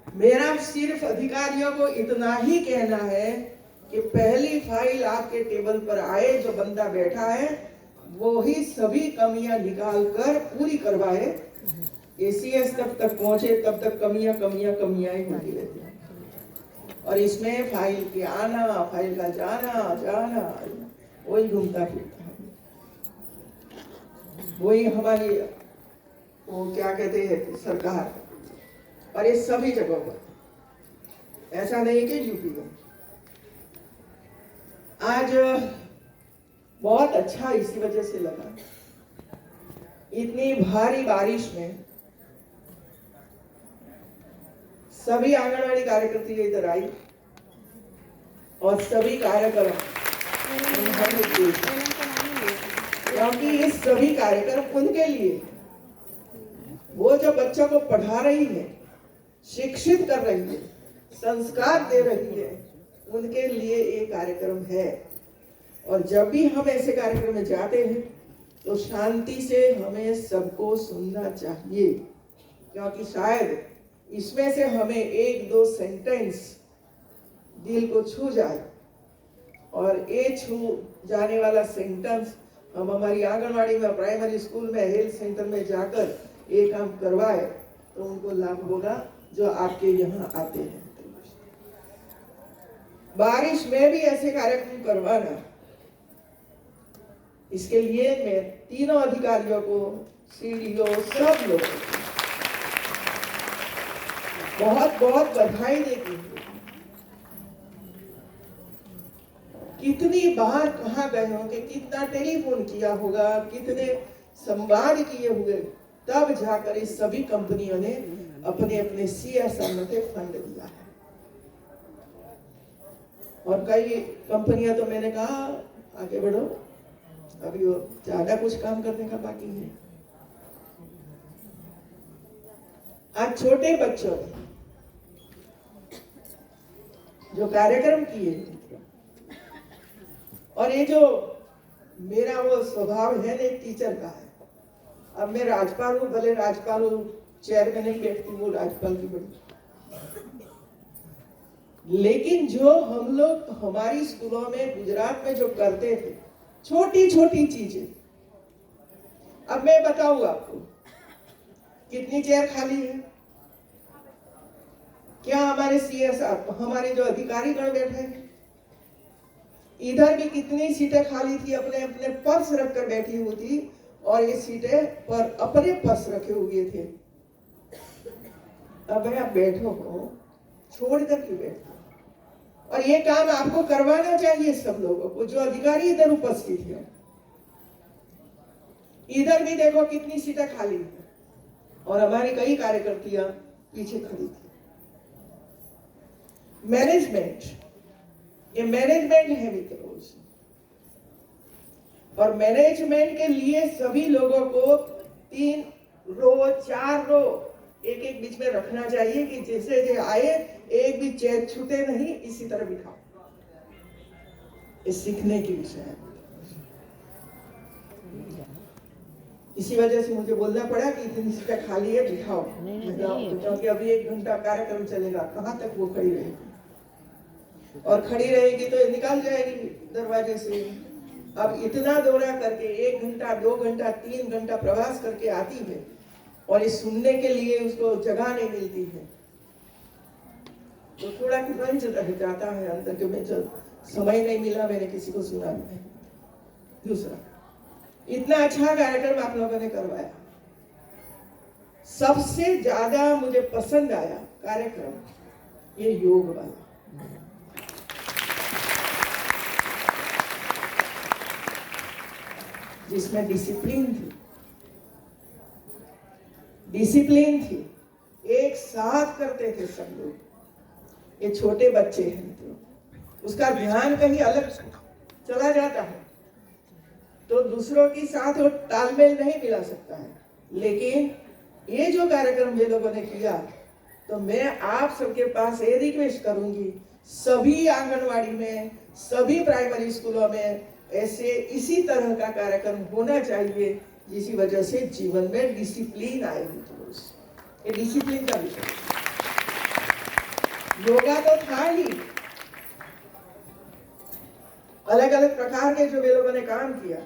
मेरा सिर्फ अधिकारियों को इतना ही कहना है कि पहली फाइल आपके टेबल पर आए, जो बंदा बैठा है वो ही सभी कमियां निकाल कर पूरी करवाए। एसीएस तब तक पहुंचे तब तक कमियां ही होती रहती हैं। और इसमें फाइल के आना, फाइल का जाना वही घूमता फिरता है। वही हमारी वो क्या कहते हैं सरकार, और ये सभी जगहों पर, ऐसा नहीं कि यूपी में। आज बहुत अच्छा इसी वजह से लगा, इतनी भारी बारिश में सभी आंगनवाड़ी कार्यकर्ती इधर आई और सभी कार्यक्रम, क्योंकि ये सभी कार्यक्रम उनके लिए, वो जो बच्चों को पढ़ा रही है, शिक्षित कर रही है, संस्कार दे रही है, उनके लिए ये कार्यक्रम है। और जब भी हम ऐसे कार्यक्रम में जाते हैं तो शांति से हमें सबको सुनना चाहिए, क्योंकि शायद इसमें से हमें एक दो सेंटेंस दिल को छू जाए, और ये छू जाने वाला सेंटेंस हम हमारी आंगनवाड़ी में, प्राइमरी स्कूल में, हेल्थ सेंटर में जाकर ये काम करवाए तो उनको लाभ होगा जो आपके यहाँ आते हैं। बारिश में भी ऐसे कार्यक्रम करवाना, इसके लिए मैं तीनों अधिकारियों को, सीडीओ, सब लोगों को बहुत बहुत बधाई देती हूँ। कितनी बार कहाँ गए होंगे, कितना टेलीफोन किया होगा, कितने संवाद किए हुए, तब जाकर इस सभी कंपनियों ने अपने अपने CSR में फंड दिया है। और कई कंपनियां तो मैंने कहा आगे बढ़ो, अभी वो ज्यादा कुछ काम करने का बाकी है। आज छोटे बच्चों ने जो कार्यक्रम किए, और ये जो मेरा वो स्वभाव है ना टीचर का है, अब मैं राज्यपाल हूँ, भले राज्यपाल हूँ, चेयर में नहीं बैठती हूँ राज्यपाल की बड़ी, लेकिन जो हम लोग हमारी स्कूलों में गुजरात में जो करते थे, छोटी छोटी चीजें, अब मैं बताऊँ आपको कितनी चेयर खाली है, क्या हमारे CSR, हमारे जो अधिकारी गण बैठे हैं, इधर भी कितनी सीटें खाली थी, अपने अपने पर्स रखकर बैठी हुई थी, और ये सीटें पर अपने पर्स रखे हुए थे। अब आप बैठो हो, छोड़कर क्यों बैठो? और ये काम आपको करवाना चाहिए सब लोगों को, जो अधिकारी इधर उपस्थित है। इधर भी देखो कितनी सीटें खाली है, और हमारी कई कार्यकर्तियां पीछे खड़ी थी। मैनेजमेंट, ये मैनेजमेंट है मित्रों, और मैनेजमेंट के लिए सभी लोगों को 3 रो 4 रो एक एक बीच में रखना चाहिए कि जैसे जो आए एक भी चेयर छूटे नहीं, इसी तरह बिठाओ। ये सीखने की विषय है। इसी वजह से मुझे बोलना पड़ा कि इतनी सीटें खाली है, बिठाओ, क्योंकि अभी 1 घंटा कार्यक्रम चलेगा, कहाँ तक वो खड़ी रहेगी, और खड़ी रहेगी तो निकाल जाएगी दरवाजे से। अब इतना दौरा करके 1 घंटा 2 घंटा 3 घंटा प्रवास करके आती है, और इस सुनने के लिए उसको जगह नहीं मिलती है, तो थोड़ा रंज रह जाता है अंदर के में, जब समय नहीं मिला मैंने किसी को सुना नहीं। दूसरा, इतना अच्छा कार्यक्रम आप लोगों ने करवाया, सबसे ज्यादा मुझे पसंद आया कार्यक्रम ये योग वाला, जिसमें डिसिप्लिन थी, एक साथ करते थे सब लोग। ये छोटे बच्चे हैं तो उसका ध्यान कहीं अलग चला जाता है, तो दूसरों के साथ वो तालमेल नहीं मिला सकता है। लेकिन ये जो कार्यक्रम ये लोगों ने किया, तो मैं आप सबके पास ये रिक्वेस्ट करूंगी, सभी आंगनवाड़ी में, सभी प्राइमरी स्कूलों में ऐसे इसी तरह का कार्यक्रम होना चाहिए, जिसकी वजह से जीवन में डिसिप्लिन आएगी। ये डिसिप्लिन का विषय। योगा तो था ही, अलग अलग प्रकार के जो वे लोगों ने काम किया,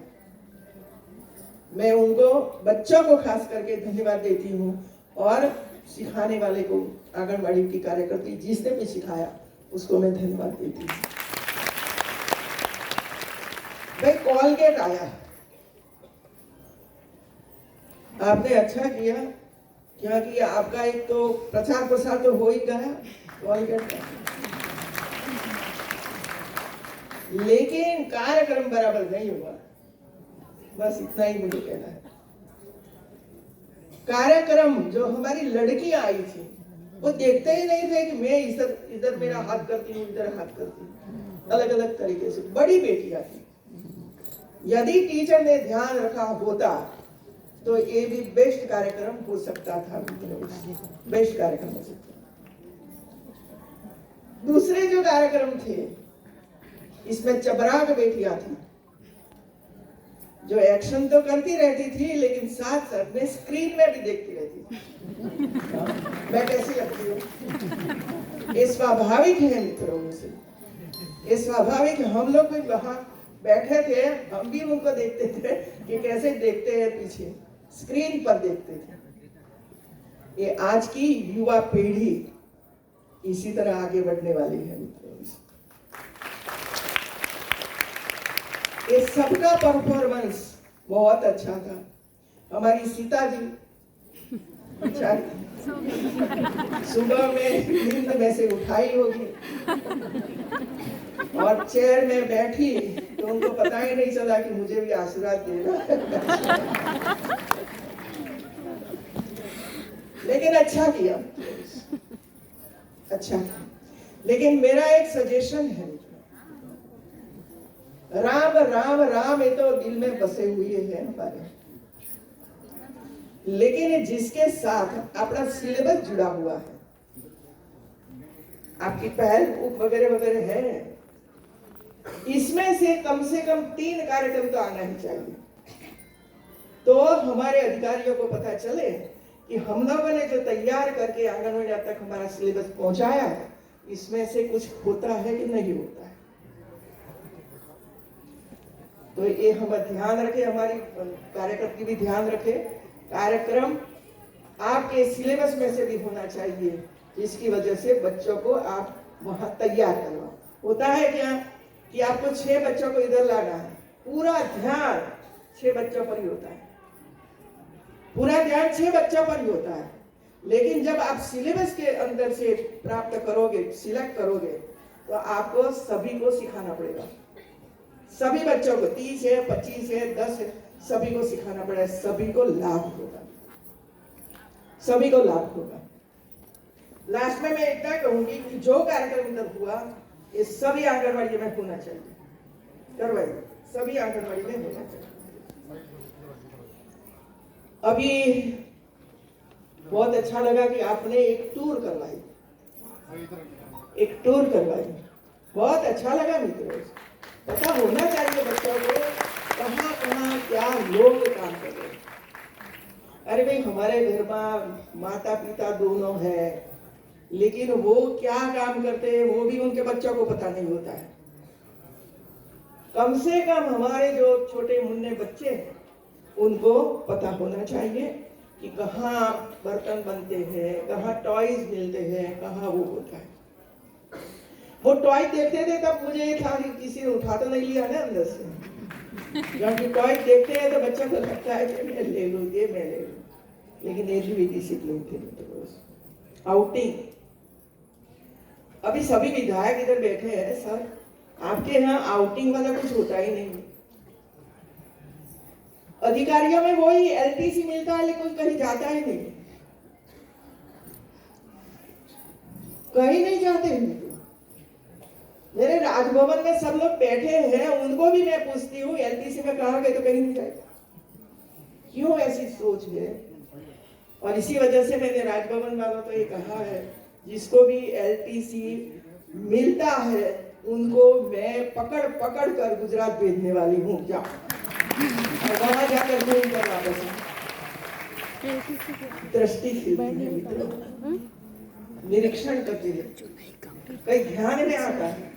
मैं उनको, बच्चों को खास करके धन्यवाद देती हूँ। और सिखाने वाले को, आंगनबाड़ी की कार्यकर्ती जिसने भी सिखाया उसको मैं धन्यवाद देती हूँ। भाई कॉलगेट आया, आपने अच्छा किया, क्योंकि आपका एक तो प्रचार प्रसार तो हो ही गया कॉलगेट का, लेकिन कार्यक्रम बराबर नहीं हुआ। बस इतना ही मुझे कहना है। कार्यक्रम जो हमारी लड़कियां आई थी वो देखते ही नहीं थे कि मैं इधर इधर मेरा हाथ करती हूँ, इधर हाथ करती हूँ, अलग अलग तरीके से बड़ी बेटियां थी। यदि टीचर ने ध्यान रखा होता तो ये भी बेस्ट कार्यक्रम हो सकता था, बेस्ट कार्यक्रम हो सकता। दूसरे जो कार्यक्रम थे इसमें चबराग बेटियां थी जो एक्शन तो करती रहती थी लेकिन साथ साथ में स्क्रीन में भी देखती रहती थी। मैं कैसी लगती हूँ? ये स्वाभाविक है मित्रों से, ये स्वाभाविक है। हम लोग भी वहां बैठे थे, हम भी उनको देखते थे कि कैसे देखते हैं, पीछे स्क्रीन पर देखते थे। ये आज की युवा पीढ़ी इसी तरह आगे बढ़ने वाली है मित्रों। ये सबका परफॉर्मेंस बहुत अच्छा था। हमारी सीता जी सुबह में नींद में से उठाई होगी और चेयर में बैठी तो उनको पता ही नहीं चला कि मुझे भी आशीर्वाद देना। लेकिन अच्छा किया, अच्छा। लेकिन मेरा एक सजेशन है, राम राम राम ये तो दिल में बसे हुए हैं हमारे, लेकिन जिसके साथ अपना सिलेबस जुड़ा हुआ है, आपकी पहल बुक वगैरह वगैरह है, इसमें से कम 3 कार्यक्रम तो आना ही चाहिए। तो हमारे अधिकारियों को पता चले कि हम लोगों ने जो तैयार करके आंगनबाड़ी तक हमारा सिलेबस पहुंचाया है, इसमें से कुछ होता है कि नहीं होता है। तो ये हम ध्यान रखें, हमारी कार्यकर्ता भी ध्यान रखे, कार्यक्रम आपके सिलेबस में से भी होना चाहिए, जिसकी वजह से बच्चों को आप वहां तैयार करवाओ। होता है क्या कि आपको 6 बच्चों को इधर लाना है, पूरा ध्यान 6 बच्चों पर ही होता है, पूरा ध्यान 6 बच्चों पर ही होता है। लेकिन जब आप सिलेबस के अंदर से प्राप्त करोगे, सिलेक्ट करोगे, तो आपको सभी को सिखाना पड़ेगा। सभी बच्चों को 30 है, 25 है, 10 है, सभी को सिखाना पड़ेगा, सभी को लाभ होगा, सभी को लाभ होगा। लास्ट में मैं इतना कहूंगी कि जो कार्यक्रम इधर हुआ ये सभी आंगनबाड़ी में होना चाहिए, करवाइए, सभी आंगनबाड़ी में होना चाहिए। अभी बहुत अच्छा लगा कि आपने एक टूर करवाई, एक टूर करवाई, बहुत अच्छा लगा मित्रों। पता होना चाहिए बच्चों को कहाँ कहाँ क्या लोग काम कर रहे हैं। अरे भाई हमारे घर में माता पिता दोनों है, लेकिन वो क्या काम करते हैं वो भी उनके बच्चों को पता नहीं होता है। कम से कम हमारे जो छोटे मुन्ने बच्चे हैं उनको पता होना चाहिए कि कहाँ बर्तन बनते हैं, कहाँ टॉयज मिलते हैं, कहाँ वो होता है। वो टॉय देखते थे तब मुझे ये था कि किसी ने उठा तो नहीं लिया ना अंदर से, क्योंकि टॉय देखते हैं तो बच्चा को लगता है कि मैं ले लूँ, ये मैं ले लूँ। लेकिन ये भी डिसिप्लिन थे। आउटिंग, अभी सभी विधायक इधर बैठे हैं, सर आपके यहाँ आउटिंग वाला कुछ होता ही नहीं। अधिकारियों में वही एलटीसी मिलता है लेकिन कहीं जाता ही नहीं, कहीं नहीं जाते हैं। मेरे राजभवन में सब लोग बैठे हैं, उनको भी मैं पूछती हूँ एलटीसी में कहाँ गए, तो कहीं नहीं जाए। क्यों ऐसी सोच है? और इसी वजह से मैंने राजभवन वालों को ये कहा है, जिसको भी एलटीसी मिलता है उनको मैं पकड़ पकड़ कर गुजरात भेजने वाली हूँ। जाओ और वहां जाकर घूम कर वापस दृष्टि खिलती है मित्रों, निरीक्षण करते हैं, कई ध्यान में आता है,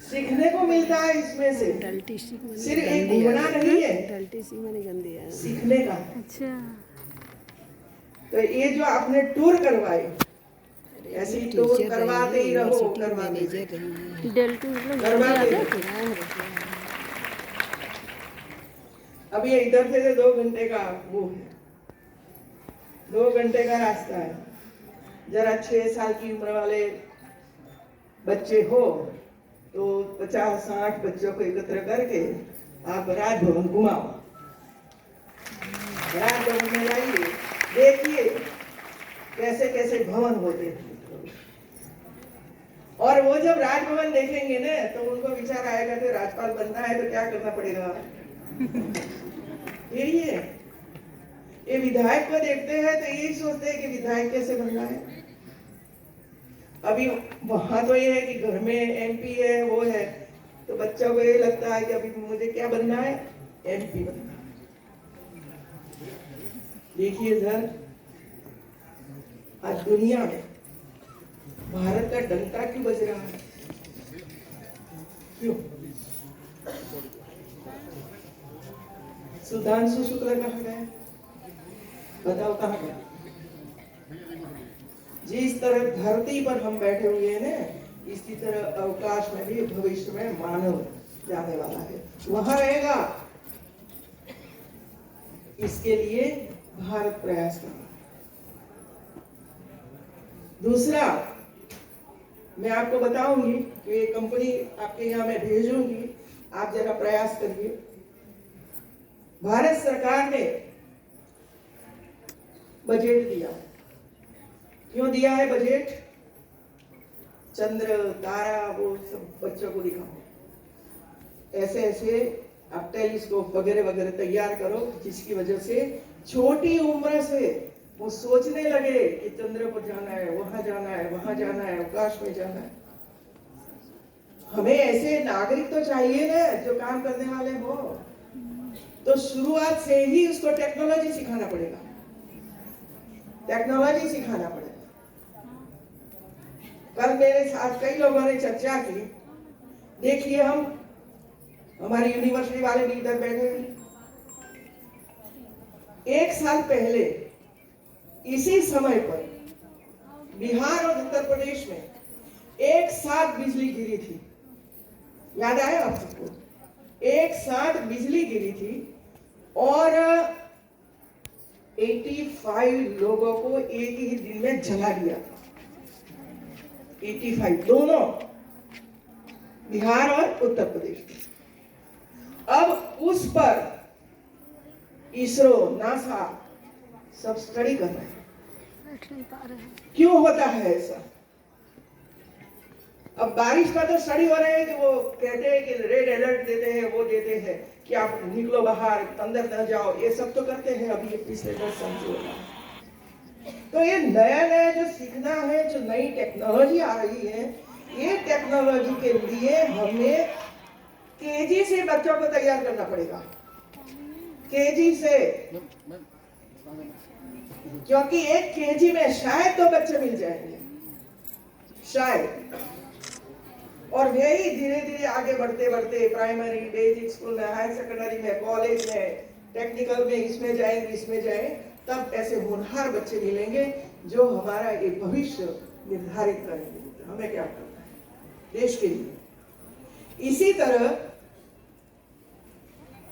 सीखने को मिलता है इसमें से। सिर्फ एक घूमना नहीं है, सीखने का। अच्छा, तो ये जो आपने टूर करवाई, ऐसी टूर करवाते ही रहो, करवाते डेल्टी मतलब करवाते रहो। अब ये इधर से 2 घंटे का वो है, 2 घंटे का रास्ता है। जरा 6 साल की उम्र वाले बच्चे हो तो 50-60 बच्चों को एकत्र करके आप राजभवन घुमाओ, राजभवन में जाइए, देखिए कैसे कैसे भवन होते हैं। और वो जब राजभवन देखेंगे ना तो उनको विचार आएगा कि राज्यपाल बनना है तो क्या करना पड़ेगा। ये विधायक को देखते हैं तो यही सोचते हैं कि विधायक कैसे बनना है। अभी वहां तो ये है कि घर में एमपी है, वो है, तो बच्चों को ये लगता है कि अभी मुझे क्या बनना है, एमपी बनना है। देखिए सर, आज दुनिया में भारत का डंका क्यों बज रहा है? क्यों? सुधांशु शुक्ला कहाँ गए? बताओ कहाँ गए? जिस तरह धरती पर हम बैठे हुए हैं ना, इसी तरह अवकाश में भी भविष्य में मानव जाने वाला है, वहां रहेगा। इसके लिए भारत प्रयास कर रहा है। दूसरा, मैं आपको बताऊंगी कि ये कंपनी आपके यहाँ मैं भेजूंगी, आप जरा प्रयास करिए। भारत सरकार ने बजट दिया। क्यों दिया है बजट? चंद्र तारा वो सब बच्चों को दिखाओ, ऐसे ऐसे आप टेलीस्कोप वगैरह वगैरह तैयार करो, जिसकी वजह से छोटी उम्र से वो सोचने लगे कि चंद्र पर जाना है, वहां जाना है, वहां जाना है, अवकाश में जाना है। हमें ऐसे नागरिक तो चाहिए ना जो काम करने वाले हो। तो शुरुआत से ही उसको टेक्नोलॉजी सिखाना पड़ेगा, टेक्नोलॉजी सिखाना पड़ेगा। कल मेरे साथ कई लोगों ने चर्चा की। देखिए, हमारी यूनिवर्सिटी वाले भी इधर बैठे हैं। 1 साल पहले इसी समय पर बिहार और उत्तर प्रदेश में एक साथ बिजली गिरी थी। याद आया आप सबको? एक साथ बिजली गिरी थी और 85 लोगों को एक ही दिन में जला दिया था। 85 दोनों, बिहार और उत्तर प्रदेश में। अब उस पर इसरो, नासा सब स्टडी कर रहे हैं। क्यों होता है ऐसा? अब बारिश का तो स्टडी हो रहे हैं कि वो कहते हैं कि रेड अलर्ट देते हैं, वो देते हैं कि आप निकलो बाहर, अंदर न जाओ, ये सब तो करते हैं। अभी पिछले 10 साल से हो रहा है। तो ये नया नया जो सीखना है, जो नई टेक्नोलॉजी आ रही है, ये टेक्नोलॉजी के लिए हमें केजी से बच्चों को तैयार करना पड़ेगा, केजी से। क्योंकि एक केजी में शायद 2 बच्चे मिल जाएंगे, शायद। और यही धीरे धीरे आगे बढ़ते बढ़ते प्राइमरी, बेसिक स्कूल में, हायर सेकेंडरी में, कॉलेज में, टेक्निकल में, इसमें जाएंगे, इसमें जाए, तब ऐसे होनहार बच्चे मिलेंगे जो हमारा एक भविष्य निर्धारित करेंगे। हमें क्या करना है देश के लिए। इसी तरह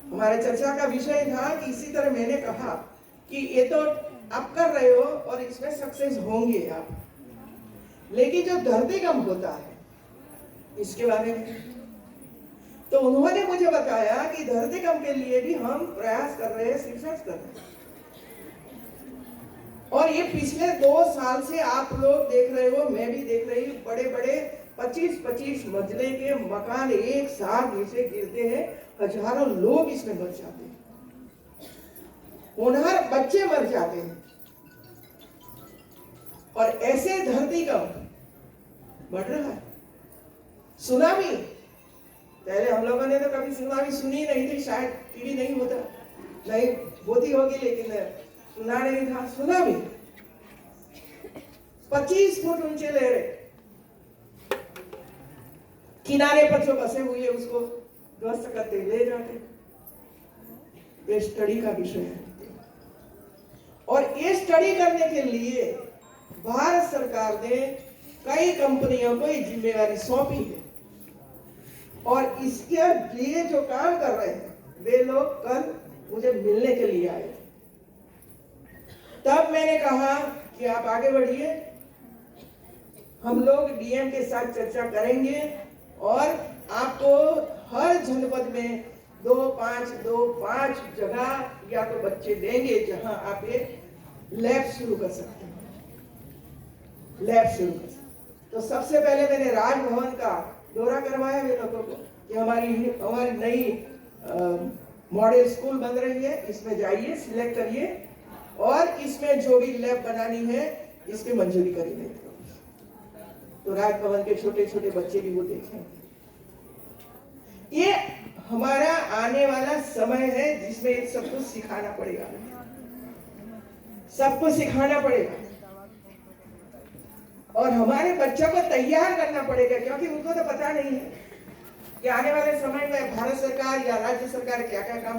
हमारे चर्चा का विषय था कि इसी तरह मैंने कहा कि ये तो आप कर रहे हो और इसमें सक्सेस होंगे आप, लेकिन जो धरतीकंप होता है इसके बारे में, तो उन्होंने मुझे बताया कि धरतीकंप के लिए भी हम प्रयास कर रहे हैं, रिसर्च कर रहे हैं। और ये पिछले 2 साल से आप लोग देख रहे हो, मैं भी देख रही हूँ, बड़े बड़े 25-25 मंजिले के मकान एक साथ नीचे गिरते हैं, हजारों लोग इसमें मर जाते हैं, होनहार बच्चे मर जाते हैं। और ऐसे धरतीकंप बढ़ रहा है। सुनामी, पहले हम लोगों ने तो कभी सुनामी सुनी नहीं थी, शायद टीवी नहीं होता, नहीं होती होगी, लेकिन सुना नहीं था। सुनामी 25 फुट ऊंचे ले रहे, किनारे पर जो बसे हुई है उसको ध्वस्त करते ले जाते। ये स्टडी का विषय है और ये स्टडी करने के लिए भारत सरकार ने कई कंपनियों को ये जिम्मेवारी सौंपी है और इसके लिए जो काम कर रहे हैं वे लोग कल मुझे मिलने के लिए आए। तब मैंने कहा कि आप आगे बढ़िए, हम लोग डीएम के साथ चर्चा करेंगे और आपको हर जनपद में 2-5 जगह या तो बच्चे देंगे जहां आप ये लैब शुरू कर सकते हैं, लैब शुरू कर सकते। तो सबसे पहले मैंने राजभवन का दौरा करवाया वे लोगों को कि हमारी नई मॉडल स्कूल बन रही है, इसमें जाइए, सिलेक्ट करिए और इसमें जो भी लैब बनानी है इसकी मंजूरी करिए। तो राजभवन के छोटे छोटे बच्चे भी वो देखें। ये हमारा आने वाला समय है जिसमें सब कुछ सिखाना पड़ेगा, सब कुछ सिखाना पड़ेगा और हमारे बच्चों को तैयार करना पड़ेगा, क्योंकि उनको तो पता नहीं है कि आने वाले समय में भारत सरकार या राज्य सरकार क्या क्या काम